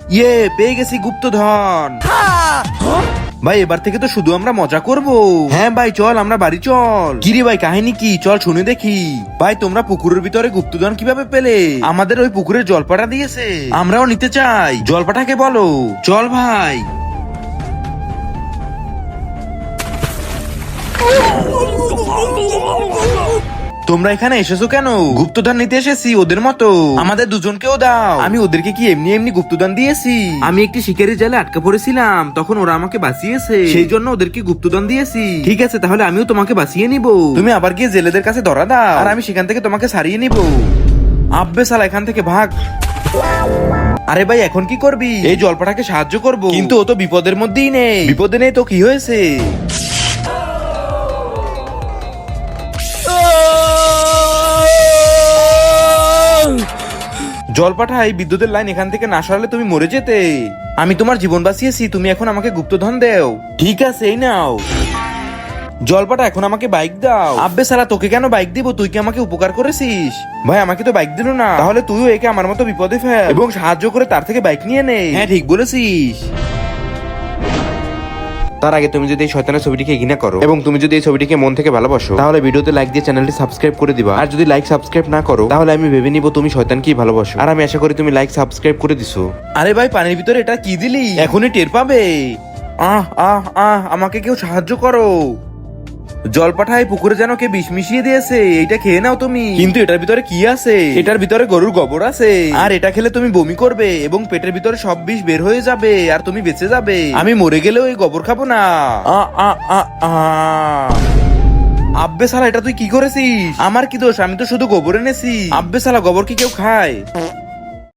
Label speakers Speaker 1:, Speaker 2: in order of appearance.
Speaker 1: পেয়ে গেছি গুপ্তধন। ভাই এবার থেকে তো শুধু আমরা মজা করব। হ্যাঁ ভাই চল আমরা বাড়ি চল। কিরে ভাই কাহিনী কি, চল শুনে দেখি। ভাই তোমরা পুকুরের ভিতরে গুপ্তধন কিভাবে পেলে? আমাদের ওই পুকুরের জলপাটা দিয়েছে, আমরাও নিতে চাই। জলপাটাকে বলো। চল ভাই। তোমরা এখানে এসেছো কেন? গুপ্তধন নিতে এসেছি ওদের মতো। আমাদের দুজনকেও দাও। আমি ওদেরকে কি এমনি এমনি গুপ্তধন দিয়েছি? আমি একটি শিকারি জালে আটকা পড়েছিলাম, তখন ওরা আমাকে বাঁচিয়েছে, সেই জন্য ওদেরকে গুপ্তধন দিয়েছি। ঠিক আছে তাহলে আমিও তোমাকে বাঁচিয়ে নিব। তুমি আবার গিয়ে জেলেদের কাছে ধরা দাও, আর আমি সেখান থেকে তোমাকে ছাড়িয়ে নিব। আব্বে শালা এখান থেকে ভাগ। আরে ভাই এখন কি করবি? এই জলপাটাকে সাহায্য করব, কিন্তু ও তো বিপদের মধ্যেই নেই। বিপদে নেই তো কি হয়েছে? জলপাঠাই বিদ্যুতের লাইন এখান থেকে না সরালে তুমি মরে যেতে। আমি তোমার জীবন বাঁচিয়েছি, তুমি এখন আমাকে গুপ্তধন দেও। ঠিক আছে এই নাও। জলপাটা এখন আমাকে বাইক দাও। আব্বে সালা তোকে কেন বাইক দিব? তুই কি আমাকে উপকার করেছিস? ভাই আমাকে তো বাইক দিল না, তাহলে তুইও একে আমার মতো বিপদে ফেল এবং সাহায্য করে তার থেকে বাইক নিয়ে নে। হ্যাঁ ঠিক বলেছিস। তার আগে তুমি যদি এই শয়তানের ছবিটিকে ঘৃণা করো এবং তুমি যদি এই ছবিটিকে মন থেকে ভালোবাসো, তাহলে ভিডিওতে লাইক দিয়ে চ্যানেলটি সাবস্ক্রাইব করে দিবা। আর যদি লাইক সাবস্ক্রাইব না করো, তাহলে আমি ভেবে নিব তুমি শয়তানকেই ভালোবাসো। আর আমি আশা করি তুমি লাইক সাবস্ক্রাইব করে দিছো। আরে ভাই পানির ভিতরে এটা কি দিলি? এখনই টের পাবে। আহ আহ আহ আমাকে কেউ সাহায্য করো। জলপাঠায় পুকুরে যেন কে বিষ মিশিয়ে দিয়েছে, এইটা খেয়ে নাও তুমি। কিন্তু এটার ভিতরে কি আছে? এটার ভিতরে গরুর গোবর আছে, আর এটা খেলে তুমি বমি করবে এবং পেটের ভিতরে সব বিষ বের হয়ে যাবে আর তুমি বেঁচে যাবে। আমি মরে গেলেও এই গোবর খাবো না। আব্বে শালা এটা তুই কি করেছিস? আমার কি দোষ? আমি তো শুধু গোবর এনেছি। আব্বে শালা গোবর কি কেউ খায়?